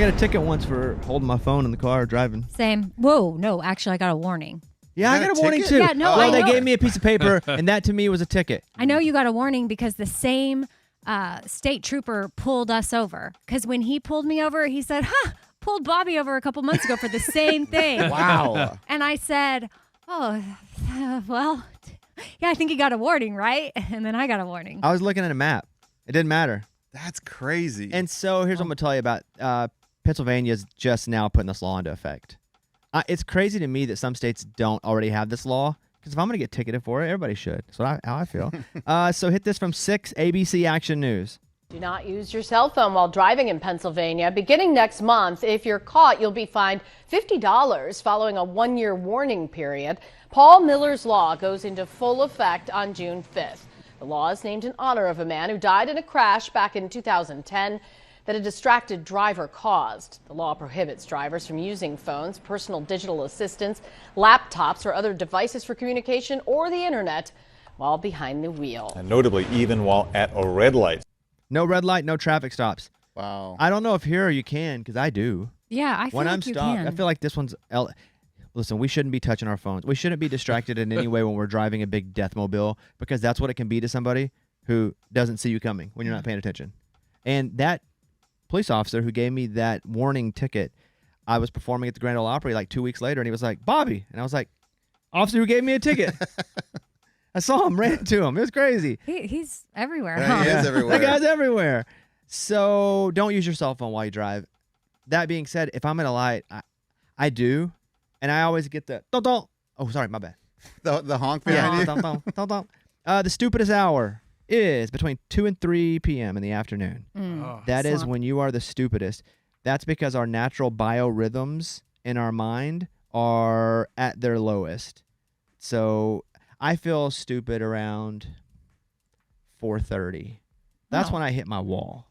I got a ticket once for holding my phone in the car driving. Same. Whoa, no, actually, I got a warning. Yeah, I got a warning too. Yeah, no, well, I they know. gave me a piece of paper, and that to me was a ticket. I know you got a warning because the same state trooper pulled us over. Because when he pulled me over, he said, pulled Bobby over a couple months ago for the same thing. Wow. And I said, well, yeah, I think he got a warning, right? And then I got a warning. I was looking at a map. It didn't matter. That's crazy. And so here's what I'm going to tell you about. Pennsylvania's just now putting this law into effect. It's crazy to me that some states don't already have this law. Because if I'm going to get ticketed for it, everybody should. That's how I feel. So hit this from 6 ABC Action News. Do not use your cell phone while driving in Pennsylvania. Beginning next month, if you're caught, you'll be fined $50 following a 1-year warning period. Paul Miller's law goes into full effect on June 5th. The law is named in honor of a man who died in a crash back in 2010 that a distracted driver caused. The law prohibits drivers from using phones, personal digital assistants, laptops, or other devices for communication or the internet while behind the wheel. And notably, even while at a red light. No red light, no traffic stops. Wow. I don't know if here you can, because I do. Yeah, I feel when like I'm you stopped, can. I feel like this one's. Listen, we shouldn't be touching our phones. We shouldn't be distracted in any way when we're driving a big deathmobile, because that's what it can be to somebody who doesn't see you coming when you're not paying attention. And that police officer who gave me that warning ticket, I was performing at the Grand Ole Opry like 2 weeks later, and he was like, Bobby. And I was like, officer who gave me a ticket. I saw him, ran into him. It was crazy. He's everywhere. Yeah, he is everywhere. That guy's everywhere. So don't use your cell phone while you drive. That being said, if I'm at a light, I do, and I always get the don't. Oh, sorry, my bad. The honk behind you? Don't. The stupidest hour is between 2 and 3 p.m. in the afternoon. That is when you are the stupidest. That's because our natural biorhythms in our mind are at their lowest. So I feel stupid around 4:30. That's when I hit my wall.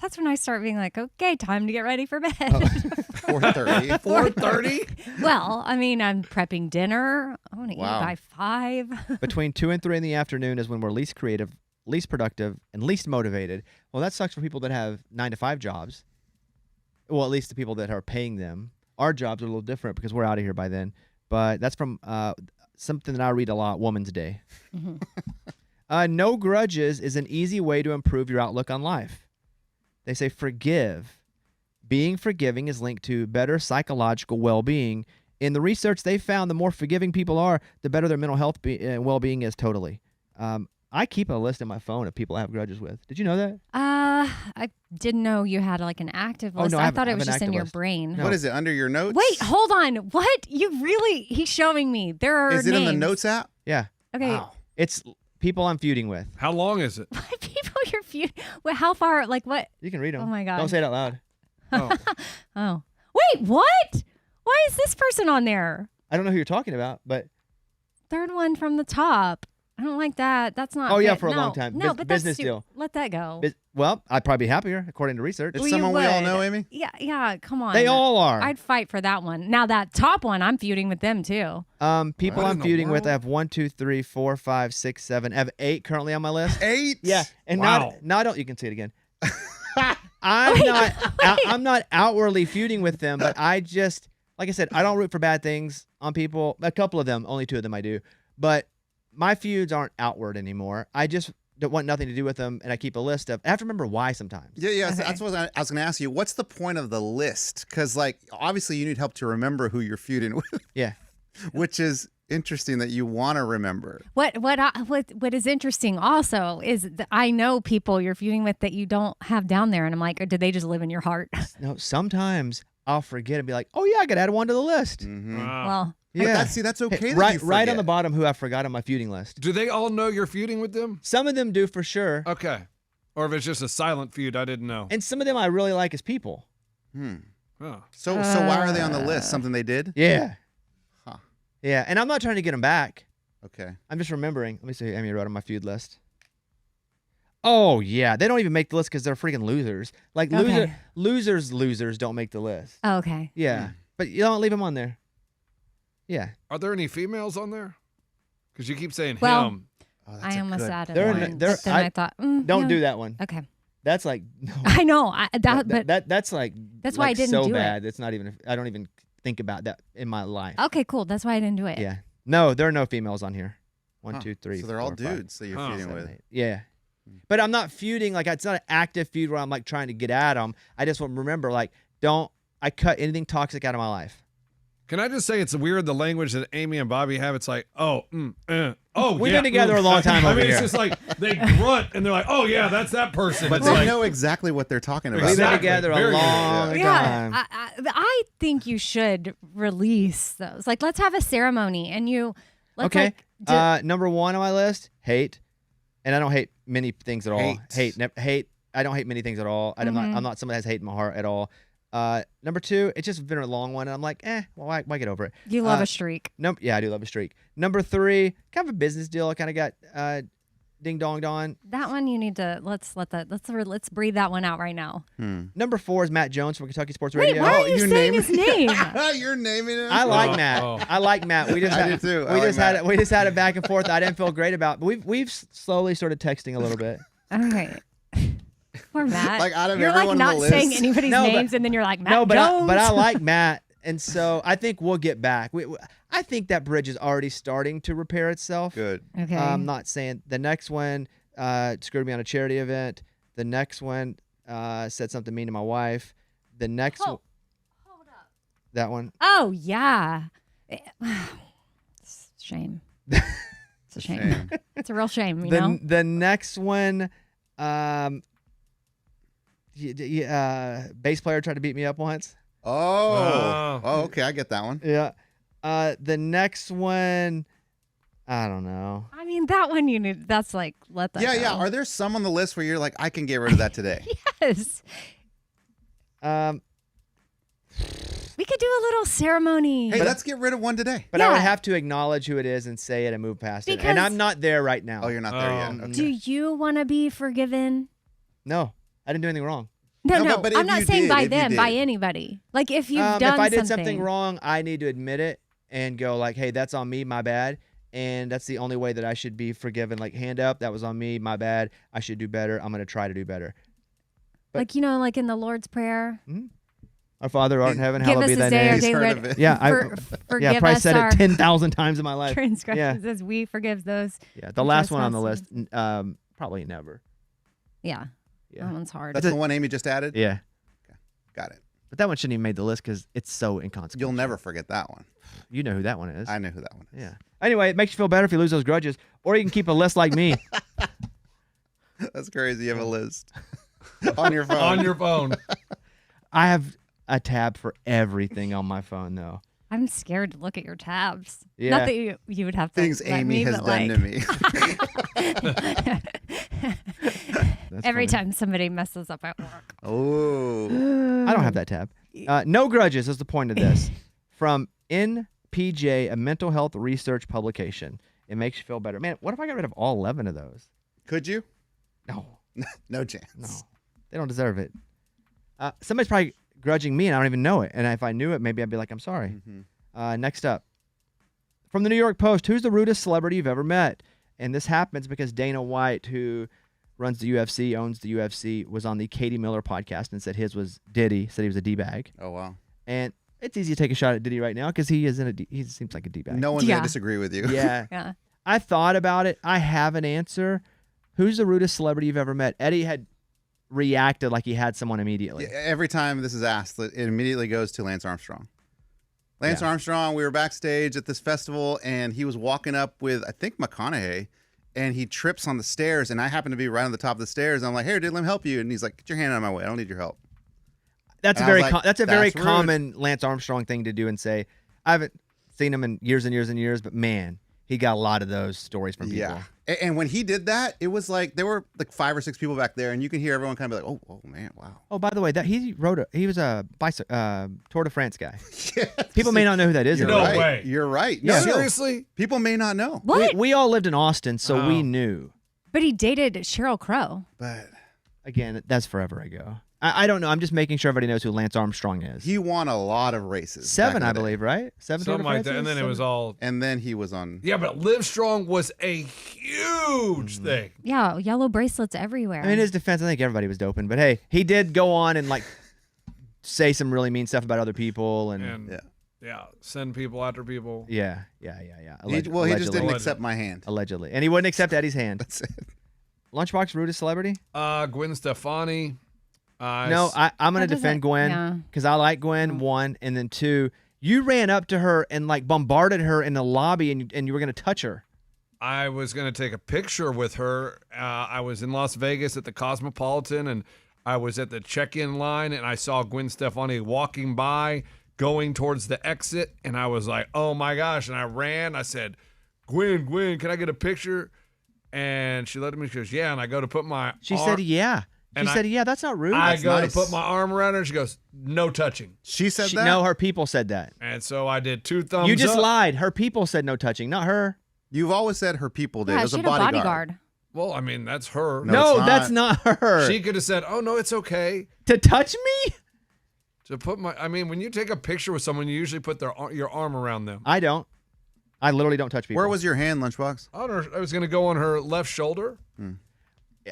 That's when I start being like, okay, time to get ready for bed. 4:30. 4:30? Well, I mean, I'm prepping dinner. I want to eat by 5. Between 2 and 3 in the afternoon is when we're least creative, least productive, and least motivated. Well, that sucks for people that have 9-to-5 jobs. Well, at least the people that are paying them. Our jobs are a little different because we're out of here by then. But that's from something that I read a lot, Woman's Day. No grudges is an easy way to improve your outlook on life. They say forgive. Being forgiving is linked to better psychological well-being. In the research, they found the more forgiving people are, the better their mental health and well-being is totally. I keep a list in my phone of people I have grudges with. Did you know that? I didn't know you had like an active list. no, I I thought it have was an just in active your list. brain. No. What is it, under your notes? Wait, hold on. What? He's showing me. There are Is it in the names. notes app? Yeah. Okay. Wow. It's people I'm feuding with. How long is it? What people you're feuding? Well, how far? Like what? You can read them. Oh my God. Don't say it out loud. Oh. Wait, what? Why is this person on there? I don't know who you're talking about, but Third one from the top. I don't like that. That's not. Oh, yeah, fit. for a No, long time. No, but Business that's deal. Let that go. well, I'd probably be happier according to research. It's Well, you someone we all would. know, Amy? Yeah. Come on. They all are. I'd fight for that one. Now that top one, I'm feuding with them too. People What I'm in the feuding with, world? I have 1, 2, 3, 4, 5, 6, 7. I have 8 currently on my list. 8? Yeah, and Wow. not you can see it again. I'm not outwardly feuding with them, but I just, like I said, I don't root for bad things on people. A couple of them, only 2 of them I do. But my feuds aren't outward anymore. I just don't want nothing to do with them, and I keep a list of. I have to remember why sometimes. Yeah. So that's what I was going to ask you. What's the point of the list? Because, like, obviously you need help to remember who you're feuding with, Yeah. which is interesting that you want to remember. What is interesting also is that I know people you're feuding with that you don't have down there, and I'm like, did they just live in your heart? No, sometimes I'll forget and be like, oh yeah, I got to add one to the list. Mm-hmm. Well, Yeah. That's okay. Hey, that you right on forget. the bottom who I forgot on my feuding list. Do they all know you're feuding with them? Some of them do for sure. Okay. Or if it's just a silent feud, I didn't know. And some of them I really like as people. Oh. So why are they on the list? Something they did? Yeah. Huh. Yeah. And I'm not trying to get them back. Okay. I'm just remembering. Let me see. Amy wrote on my feud list. Oh, yeah. They don't even make the list because they're freaking losers. Like, Okay. losers don't make the list. oh, okay. Yeah. But you don't leave them on there. Yeah. Are there any females on there? Because you keep saying Well, him. Oh, that's I a almost good- added They're- one, they're- but then I thought, Don't do that one. Okay. That's like no. I know. That's like That's why I didn't so do it. bad. It's not even. I don't even think about that in my life. Okay, cool. That's why I didn't do it. Yeah. No, there are no females on here. One, two, three. So they're all 4, 5, dudes that you're feuding 7, with. 8. Yeah. But I'm not feuding. Like, it's not an active feud where I'm like trying to get at them. I just want to remember, like, I cut anything toxic out of my life. Can I just say it's weird the language that Amy and Bobby have? It's like, oh, We've been together a long time over I mean, here. it's just like they grunt and they're like, oh yeah, that's that person. But It's they like, know exactly what they're talking about. We've been Exactly. together a Very good. long time. I think you should release those. Like, let's have a ceremony and let's Okay. like, Number 1 on my list, hate. And I don't hate many things at all. Hate. I don't hate many things at all. I'm not somebody that has hate in my heart at all. Number 2, it's just been a long one, and I'm like, well, why get over it? you love a streak. Yeah, I do love a streak. Number 3, kind of a business deal. I kind of got ding dong dong. That one you need to let's breathe that one out right now. Number 4 is Matt Jones from Kentucky Sports Wait, Radio. why are you you're saying naming- his name? You're naming him. I like Oh, Matt. oh. I like Matt. We just I had, do too. I We like just Matt. we just had a back and forth. I didn't feel great about, but we've slowly started texting a little bit. Okay. Poor Matt. Like, out of you're everyone like on the not saying list- anybody's No, but- names, and then you're like Matt No, but Jones. I like Matt, and so I think we'll get back. I think that bridge is already starting to repair itself. Good. Okay. I'm not saying the next one screwed me on a charity event. The next one said something mean to my wife. The next one, Hold up. that one. Oh yeah. It's a shame. It's a shame. It's a real shame. You know. The next one, bass player tried to beat me up once. Oh, okay. I get that one. Yeah. The next one, I don't know. I mean, that one you need. That's like let that. Yeah, go. yeah. Are there some on the list where you're like, I can get rid of that today? Yes. We could do a little ceremony. Hey, let's get rid of one today. But I would Yeah. have to acknowledge who it is and say it and move past it. Because- And I'm not there right now. Oh, you're not there yet. Um, Okay. Do you want to be forgiven? No, I didn't do anything wrong. No, No, but I'm if not you saying did, by if you them, by did. anybody. Like if you've If done I did something wrong, I need to admit it and go like, hey, that's on me, my bad. And that's the only way that I should be forgiven. Like, hand up, that was on me, my bad. I should do better. I'm going to try to do better. like like in the Lord's Prayer. Our Father who art in heaven, Give hallowed us be thy this day our name. He's daily heard bread. of it. Yeah, Forgive probably us said our it 10,000 times in my life. transgressions as we forgive those. Yeah, the last one on the list, trespasses. probably never. Yeah. Yeah. That one's hard. That's the one Amy just added? Yeah, Got it. but that one shouldn't even made the list because it's so inconsequential. You'll never forget that one. You know who that one is. I know who that one is. Yeah. Anyway, it makes you feel better if you lose those grudges, or you can keep a list like me. That's crazy. You have a list on your phone. on your phone. I have a tab for everything on my phone, though. I'm scared to look at your tabs. Yeah. Not that you would have to Things let Amy me, has but, done like, to me. That's every funny. time somebody messes up at work. Oh. I don't have that tab. No grudges is the point of this. From NPJ, a mental health research publication. It makes you feel better. Man, what if I got rid of all 11 of those? Could you? No, No chance. no. They don't deserve it. Somebody's probably grudging me and I don't even know it. And if I knew it, maybe I'd be like, I'm sorry. Next up. From the New York Post, who's the rudest celebrity you've ever met? And this happens because Dana White, who runs the UFC, owns the UFC, was on the Katie Miller podcast and said his was Diddy, said he was a D-bag. Oh, wow. And it's easy to take a shot at Diddy right now because he seems like a D-bag. No one's Yeah. going to disagree with you. Yeah. Yeah. I thought about it. I have an answer. Who's the rudest celebrity you've ever met? Eddie had reacted like he had someone immediately. Every time this is asked, it immediately goes to Lance Armstrong. Lance Armstrong, we were backstage at this festival, and he was walking up with, I think, McConaughey, and he trips on the stairs, and I happen to be right on the top of the stairs. And I'm like, hey, dude, let me help you. And he's like, get your hand out of my way. I don't need your help. That's And a I was very like, that's a very "That's rude." common Lance Armstrong thing to do and say. I haven't seen him in years and years and years, but man, he got a lot of those stories from people. Yeah. And when he did that, it was like there were like 5 or 6 people back there, and you can hear everyone kind of be like, oh man, wow. Oh, by the way, that he was a Tour de France guy. People may not know who that is. You're No right. way. You're right. Yeah. No, Seriously? people may not know. What? We all lived in Austin, so Oh. we knew. But he dated Sheryl Crow. But Again, that's forever ago. I don't know. I'm just making sure everybody knows who Lance Armstrong is. He won a lot of races. 7, back in I the day. believe, right? 7 Tour Something de like that. Frances? And then it was all. And then he was on. Yeah, but Live Strong was a huge thing. Yeah, yellow bracelets everywhere. I mean, in his defense, I think everybody was doping, but hey, he did go on and like say some really mean stuff about other people, and And yeah, send people after people. yeah. He just Allegedly. didn't accept my hand. Allegedly, and he wouldn't accept Eddie's hand. That's it. Lunchbox, rudest celebrity? Gwen Stefani. No, I'm gonna How does defend that- Gwen yeah. because I like Gwen. 1, and then 2, you ran up to her and like bombarded her in the lobby, and you were gonna touch her. I was going to take a picture with her. I was in Las Vegas at the Cosmopolitan, and I was at the check-in line, and I saw Gwen Stefani walking by, going towards the exit, and I was like, oh my gosh, and I ran. I said, Gwen, can I get a picture? And she let me. She goes, yeah, and I go to put my She said, "Yeah." She And said, "Yeah." That's not rude. I That's go nice. to put my arm around her, and she goes, no touching. She said She- that? no, her people said that. And so I did 2 thumbs You just up. lied. Her people said no touching, not her. You've always said her people did. yeah, it was she a had a bodyguard. bodyguard. Well, I mean, that's her. No, No, it's that's not her. She could have said, oh, no, it's okay. To touch me? To put my, I mean, when you take a picture with someone, you usually put your arm around them. I don't. I literally don't touch people. Where was your hand, Lunchbox? I was going to go on her left shoulder.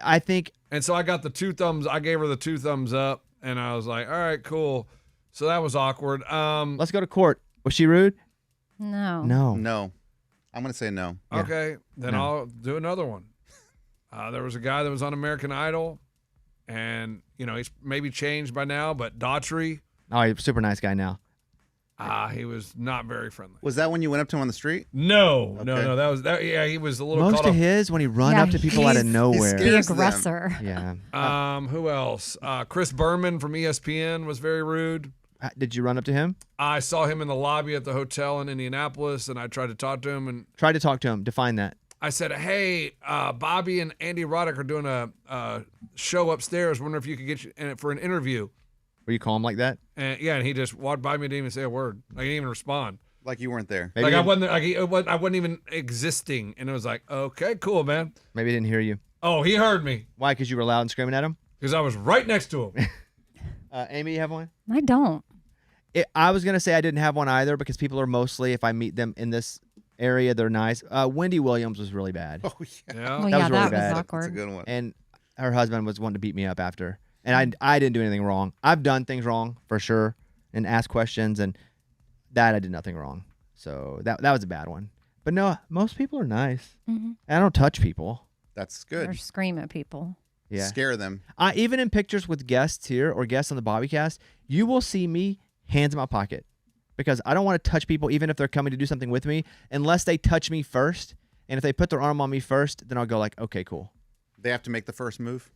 I think And so I got the 2 thumbs. I gave her the 2 thumbs up, and I was like, all right, cool. So that was awkward. let's go to court. Was she rude? No. No. No. I'm going to say no. Yeah. Okay, then No. I'll do another one. There was a guy that was on American Idol, and, he's maybe changed by now, but Daughtry, Oh, he's a super nice guy now. he was not very friendly. Was that when you went up to him on the street? No, Okay. no, that was that. Yeah, he was a little Most caught of up. his when he run Yeah, up to people out of he's- nowhere. The scares them. aggressor. Yeah. Who else? Chris Berman from ESPN was very rude. Did you run up to him? I saw him in the lobby at the hotel in Indianapolis, and I tried to talk to him, and Try to talk to him. Define that. I said, "Hey, Bobby and Andy Roddick are doing a show upstairs. Wonder if you could get you in for an interview." Were you calm like that? And yeah, and he just walked by me, didn't even say a word. Like, he didn't even respond. Like you weren't there. Maybe Like, he I didn't- wasn't. I wasn't even existing, and it was like, okay, cool, man. Maybe he didn't hear you. Oh, he heard me Why? Because you were loud and screaming at him? because I was right next to him. Amy, you have one? I don't. I was going to say I didn't have one either because people are mostly, if I meet them in this area, they're nice. Wendy Williams was really bad. Oh, yeah. Yeah. Well, That yeah, was really that bad. was That's a awkward. good one. And her husband was wanting to beat me up after. And I didn't do anything wrong. I've done things wrong for sure and asked questions, and that I did nothing wrong. So that was a bad one. But no, most people are nice. Mhm. I don't touch people. That's Or good. scream at people. Yeah. Scare them. Even in pictures with guests here or guests on the Bobbycast, you will see me hands in my pocket because I don't want to touch people even if they're coming to do something with me unless they touch me first. And if they put their arm on me first, then I'll go like, okay, cool. They have to make the first move.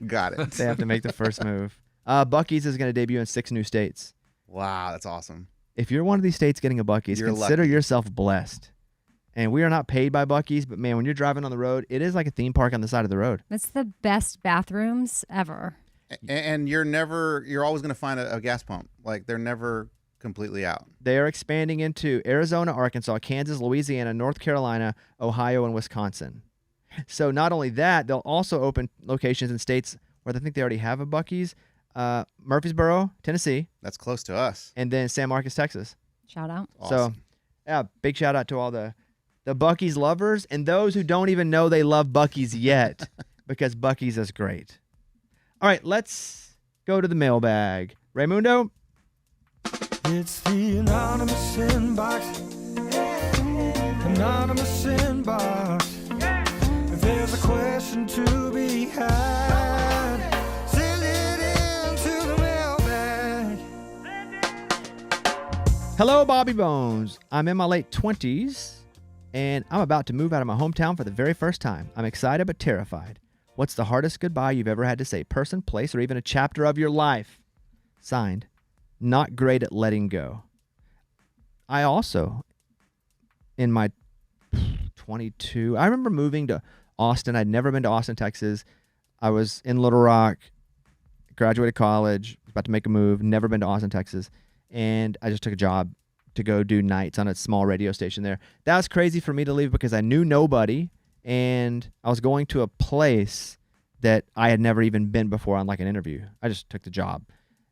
Got it. They have to make the first move. Buc-ee's is going to debut in 6 new states. Wow, that's awesome. If you're one of these states getting a Buc-ee's, You're consider lucky. yourself blessed. And we are not paid by Buc-ee's, but man, when you're driving on the road, it is like a theme park on the side of the road. It's the best bathrooms ever. And you're always going to find a gas pump. Like they're never completely out. They are expanding into Arizona, Arkansas, Kansas, Louisiana, North Carolina, Ohio, and Wisconsin. So not only that, they'll also open locations in states where I think they already have a Buc-ee's, Murfreesboro, Tennessee, That's close to us. and then San Marcos, Texas. Shout out. Awesome. So, yeah, big shout out to all the Buc-ee's lovers and those who don't even know they love Buc-ee's yet because Buc-ee's is great. All right, let's go to the mailbag. Raymundo? It's the anonymous inbox. Anonymous inbox. If there's a question to be had, send it into the mailbag. Hello, Bobby Bones. I'm in my late 20s, and I'm about to move out of my hometown for the very first time. I'm excited but terrified. What's the hardest goodbye you've ever had to say? Person, place, or even a chapter of your life? Signed, not great at letting go. I also, in my 22, I remember moving to Austin. I'd never been to Austin, Texas. I was in Little Rock, graduated college, was about to make a move, never been to Austin, Texas. And I just took a job to go do nights on a small radio station there. That was crazy for me to leave because I knew nobody, and I was going to a place that I had never even been before on like an interview. I just took the job.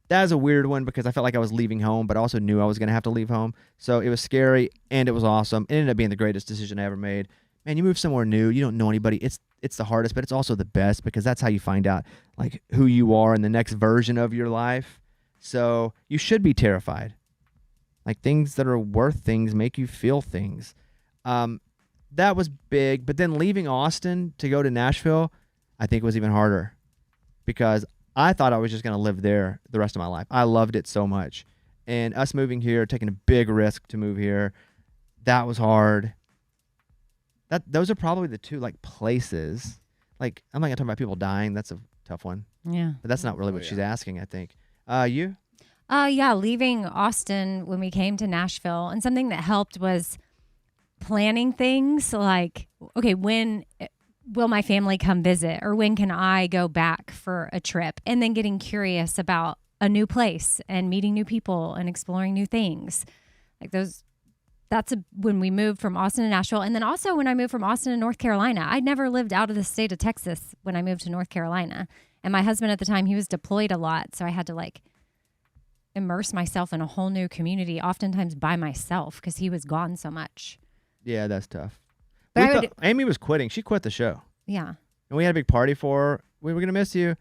That was a weird one because I felt like I was leaving home, but I also knew I was going to have to leave home. So it was scary and it was awesome. It ended up being the greatest decision I ever made. Man, you move somewhere new, you don't know anybody. It's the hardest, but it's also the best because that's how you find out like who you are in the next version of your life. So you should be terrified. Like things that are worth things make you feel things. That was big, but then leaving Austin to go to Nashville, I think was even harder because I thought I was just going to live there the rest of my life. I loved it so much. And us moving here, taking a big risk to move here, that was hard. Those are probably the two like places. Like I'm not gonna talk about people dying. That's a tough one. Yeah. But that's not really what she's asking, I think. You? Yeah, leaving Austin when we came to Nashville, and something that helped was planning things like, okay, when will my family come visit, or when can I go back for a trip, and then getting curious about a new place and meeting new people and exploring new things. Like those. When we moved from Austin to Nashville. And then also when I moved from Austin to North Carolina, I'd never lived out of the state of Texas when I moved to North Carolina. And my husband at the time, he was deployed a lot. So I had to like immerse myself in a whole new community, oftentimes by myself because he was gone so much. Yeah, that's tough. But Amy was quitting. She quit the show. Yeah. And we had a big party for her. We were going to miss you.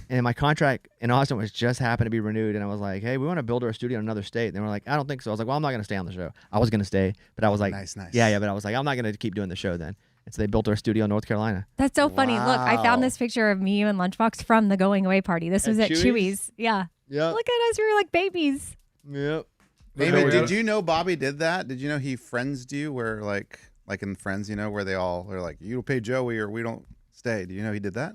And my contract in Austin was just happened to be renewed. And I was like, hey, we want to build our studio in another state. And they were like, I don't think so. I was like, well, I'm not going to stay on the show. I was going to stay, but I was like, Nice. yeah. But I was like, I'm not going to keep doing the show then. And so they built our studio in North Carolina. That's so funny. Look, I found Wow. this picture of me and Lunchbox from the going away party. This was at Chewy's. Yeah. Yep. Look at us. We were like babies. Yep. Amy, did you know Bobby did that? Did you know he friendsed you where like in Friends, you know, where they all are like, you don't pay Joey or we don't stay. Do you know he did that?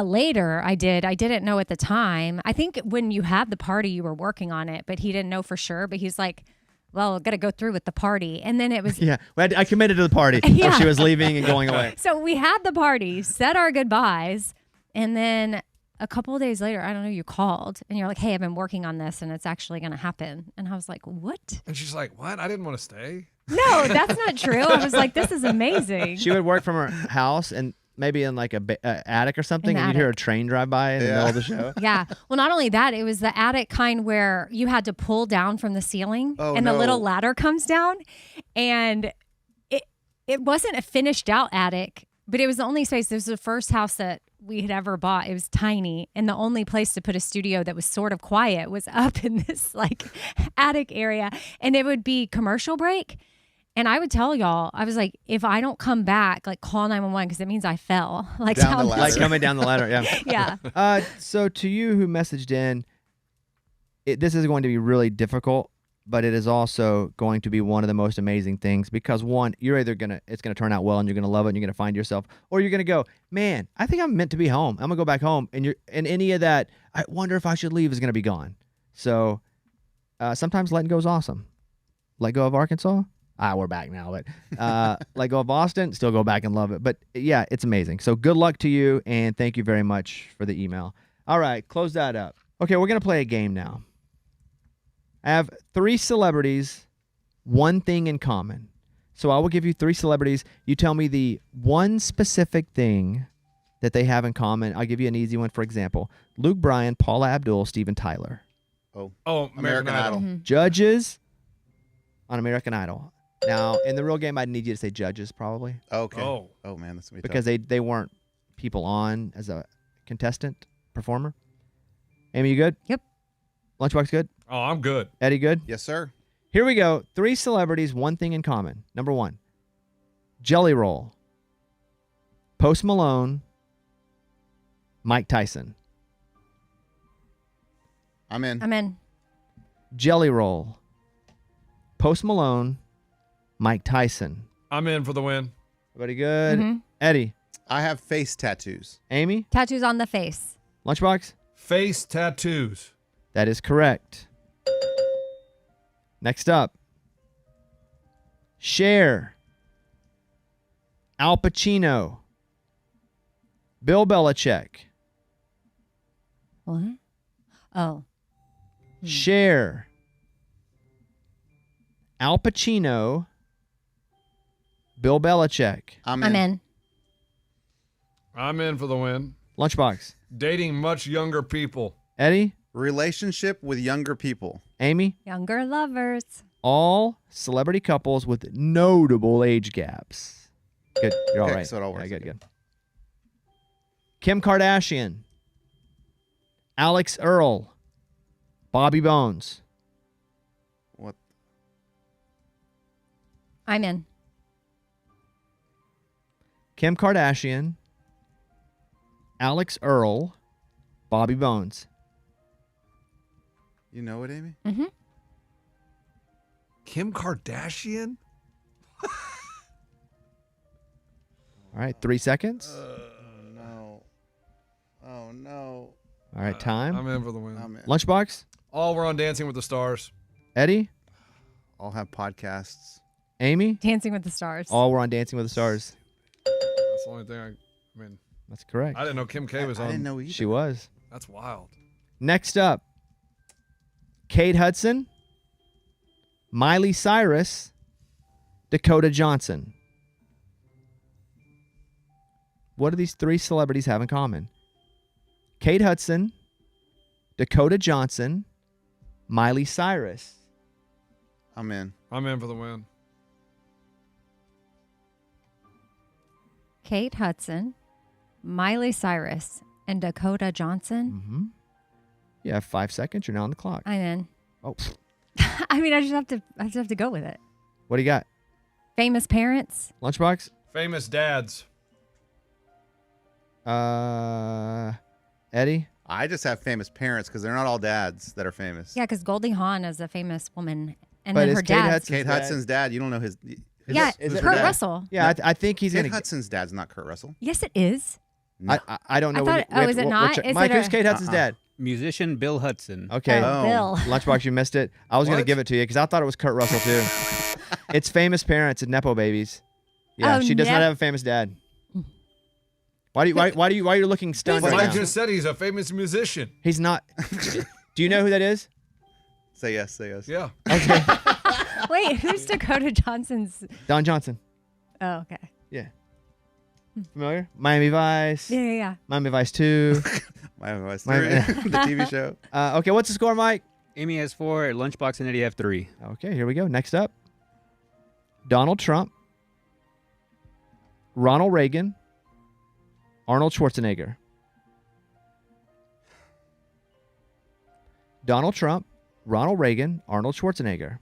Later, I did. I didn't know at the time. I think when you had the party, you were working on it, but he didn't know for sure. But he's like, well, I've got to go through with the party. And then it was... Yeah. I committed to the party. Yeah. She was leaving and going away. So we had the party, said our goodbyes, and then a couple of days later, I don't know, you called and you're like, hey, I've been working on this and it's actually going to happen. And I was like, what? And she's like, what? I didn't want to stay. No, that's not true. I was like, this is amazing. She would work from her house and maybe in like a attic or something, and you'd hear a train drive by in the middle of the show. Yeah. Well, not only that, it was the attic kind where you had to pull down from the ceiling and the little ladder comes down. And it wasn't a finished out attic, but it was the only space. This was the first house that we had ever bought. It was tiny. And the only place to put a studio that was sort of quiet was up in this like attic area. And it would be commercial break. And I would tell y'all, I was like, if I don't come back, like call 911 because it means I fell. Like Down the ladder. Like coming down the ladder, yeah. Yeah. So to you who messaged in, this is going to be really difficult, but it is also going to be one of the most amazing things because one, you're either it's gonna turn out well and you're gonna love it and you're gonna find yourself, or you're gonna go, man, I think I'm meant to be home. I'm gonna go back home, and any of that, I wonder if I should leave, is gonna be gone. So sometimes letting go is awesome. Let go of Arkansas. We're back now, but let go of Boston, still go back and love it. But yeah, it's amazing. So good luck to you, and thank you very much for the email. All right, close that up. Okay, we're going to play a game now. I have 3 celebrities, one thing in common. So I will give you 3 celebrities. You tell me the one specific thing that they have in common. I'll give you an easy one, for example. Luke Bryan, Paula Abdul, Steven Tyler. Oh, American Idol. Mm-hmm. Judges on American Idol. Now, in the real game, I'd need you to say judges, probably. Okay. Oh. Oh man, that's gonna be Because they weren't people on as a contestant, performer. Amy, you good? Yep. Lunchbox good? Oh, I'm good. Eddie good? tough. Yes, sir. Here we go. 3 celebrities, one thing in common. Number 1, Jelly Roll, Post Malone, Mike Tyson. I'm in. I'm in. Jelly Roll, Post Malone, Mike Tyson. I'm in for the win. Everybody good? Mhm. Eddie, I have face tattoos. Amy, Tattoos on the face. Lunchbox? Face tattoos. That is correct. Next up, Cher, Al Pacino, Bill Belichick. What? Oh. Cher, Al Pacino, Bill Belichick. I'm I'm in. I'm in for the win. Lunchbox. Dating much younger people. Eddie. Relationship with younger people. Amy. Younger lovers. All celebrity couples with notable age gaps. Good. You're all Okay, right. so it all works. Yeah, good. Kim Kardashian. Alex Earl. Bobby Bones. What? I'm in. Kim Kardashian. Alex Earl. Bobby Bones. You know it, Amy? Mm-hmm. Kim Kardashian? All right, 3 seconds. No. Oh, no. All right, time. I'm in for the win. I'm in. Lunchbox. All we're on Dancing with the Stars. Eddie. I'll have podcasts. Amy. Dancing with the Stars. All were on Dancing with the Stars. That's the only thing I mean, That's correct. I didn't know Kim K was I on. didn't know either. She was. That's wild. Next up, Kate Hudson, Miley Cyrus, Dakota Johnson. What do these three celebrities have in common? Kate Hudson, Dakota Johnson, Miley Cyrus. I'm in. I'm in for the win. Kate Hudson, Miley Cyrus, and Dakota Johnson. Mm-hmm. You have 5 seconds. You're now on the clock. I'm in. Oh, I mean, I just have to go with it. what do you got? Famous parents. Lunchbox? Famous dads. Eddie? I just have famous parents because they're not all dads that are famous. Yeah, because Goldie Hawn is a famous woman, and But then is her Kate dad. Hudson- Kate Hudson's dad, you don't know his. Yeah, is it Kurt her dad? Russell. Yeah, I think he's Kate going to... Hudson's dad's not Kurt Russell. Yes, it is. No. I don't know. I when thought- oh, is it not? Is Mike, it a- who's Kate Hudson's dad? Musician Bill Hudson. Okay. Oh, Bill. Lunchbox, you missed it. I was going to What? give it to you because I thought it was Kurt Russell too. It's famous parents and nepo babies. Yeah, Oh, she does not have a famous dad. Why are you looking stunned But right I now? just said he's a famous musician. He's not. Do you know who that is? Say yes, say yes. Yeah. Okay. Wait, who's Dakota Johnson's? Don Johnson. Oh, okay. Yeah. Familiar? Miami Vice. Yeah. Miami Vice 2. My advice. My- The TV show. Okay, what's the score, Mike? Amy has 4, Lunchbox and Eddie have 3. Okay, here we go. Next up, Donald Trump, Ronald Reagan, Arnold Schwarzenegger. Donald Trump, Ronald Reagan, Arnold Schwarzenegger.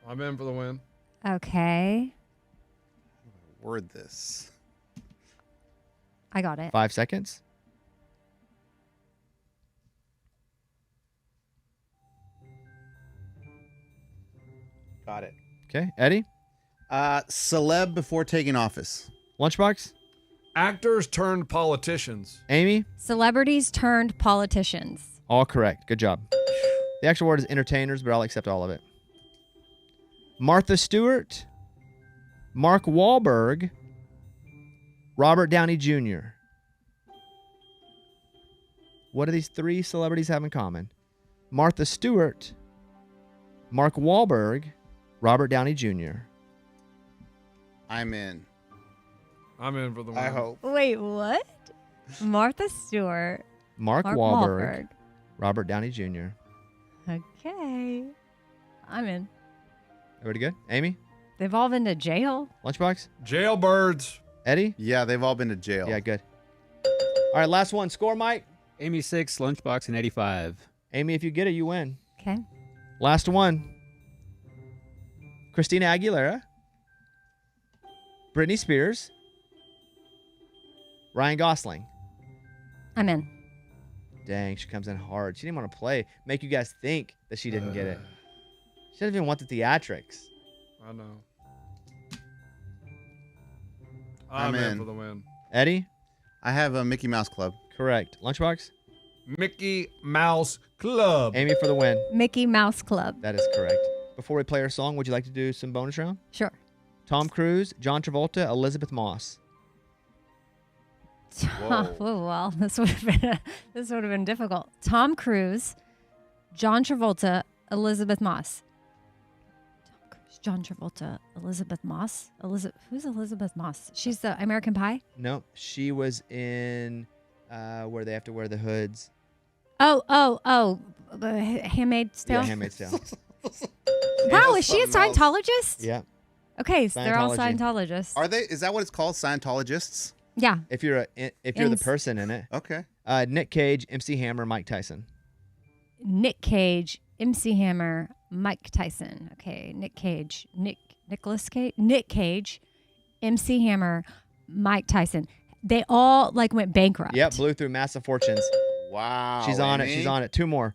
I'm in for the win. Okay. Word this. I got it. 5 seconds. Got it. Okay, Eddie, Celeb before taking office. Lunchbox, Actors turned politicians. Amy, Celebrities turned politicians. all correct. Good job. The actual word is entertainers, but I'll accept all of it. Martha Stewart, Mark Wahlberg, Robert Downey Jr. What do these three celebrities have in common? Martha Stewart, Mark Wahlberg, Robert Downey Jr. I'm in. I'm in for the win. I hope. Wait, what? Martha Stewart. Mark Mark Wahlberg, Robert Downey Jr. Okay. I'm in. Everybody good? Amy? They've all been to jail. Lunchbox? Jailbirds. Eddie? Yeah, they've all been to jail. Yeah, good. All right, last one. Score, Mike. Amy 6, Lunchbox and Eddie 5. Amy, if you get it, you win. Okay. Last one. Christina Aguilera, Britney Spears, Ryan Gosling. I'm in. Dang, she comes in hard. She didn't want to play. Make you guys think that she didn't get it. She doesn't even want the theatrics. I know. I'm I'm in in. for the win. Eddie? I have a Mickey Mouse Club. Correct. Lunchbox? Mickey Mouse Club. Amy for the win. Mickey Mouse Club. That is correct. Before we play our song, would you like to do some bonus round? Sure. Tom Cruise, John Travolta, Elizabeth Moss. Whoa. Oh, well, this would have been difficult. Tom Cruise, John Travolta, Elizabeth Moss. Tom Cruise, John Travolta, Elizabeth Moss. Who's Elizabeth Moss? She's the American Pie. No, she was in where they have to wear the hoods. Oh, Handmaid's Tale. Yeah, Handmaid's Tale. Wow, is she a something else. Scientologist? Yeah. Okay, so they're all Scientology. Scientologists. Are they? Is that what it's called? Scientologists? Yeah. If you're the person in it. Okay. Nick Cage, MC Hammer, Mike Tyson. Nick Cage, MC Hammer, Mike Tyson. Okay, Nick Cage, Nicholas Cage, Nick Cage, MC Hammer, Mike Tyson. They all like went bankrupt. Yep, blew through massive fortunes. Wow. She's on it. Amy. She's on it. 2 more.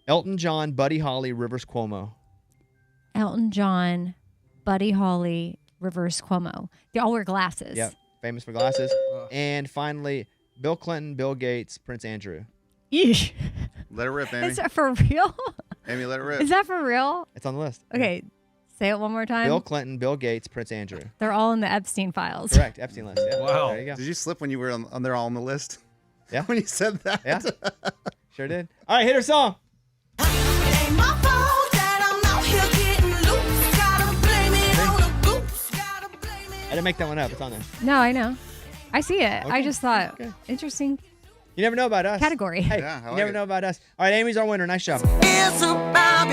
Elton John, Buddy Holly, Rivers Cuomo. Elton John, Buddy Holly, Rivers Cuomo. They all wear glasses. Yep, famous for glasses. And finally, Bill Clinton, Bill Gates, Prince Andrew. Eesh. Let it rip, Amy. Is that for real? Amy, let it rip. Is that for real? It's on the list. Okay, say it one more time. Bill Clinton, Bill Gates, Prince Andrew. They're all in the Epstein files. Correct, Epstein list. Yeah. Wow. There you go. Did you slip when you were on there all on the list? Yeah. When you said that? Yeah. Sure did. All right, hit her song. Ain't my fault that I'm out here getting loose. Gotta blame it on the goose. Gotta blame it. I didn't make that one up. It's on there. No, I know. I see it. I Okay, just thought, okay. interesting You never know about us. category. Hey, Yeah, I you like never it. know about us. All right, Amy's our winner. Nice job. It's about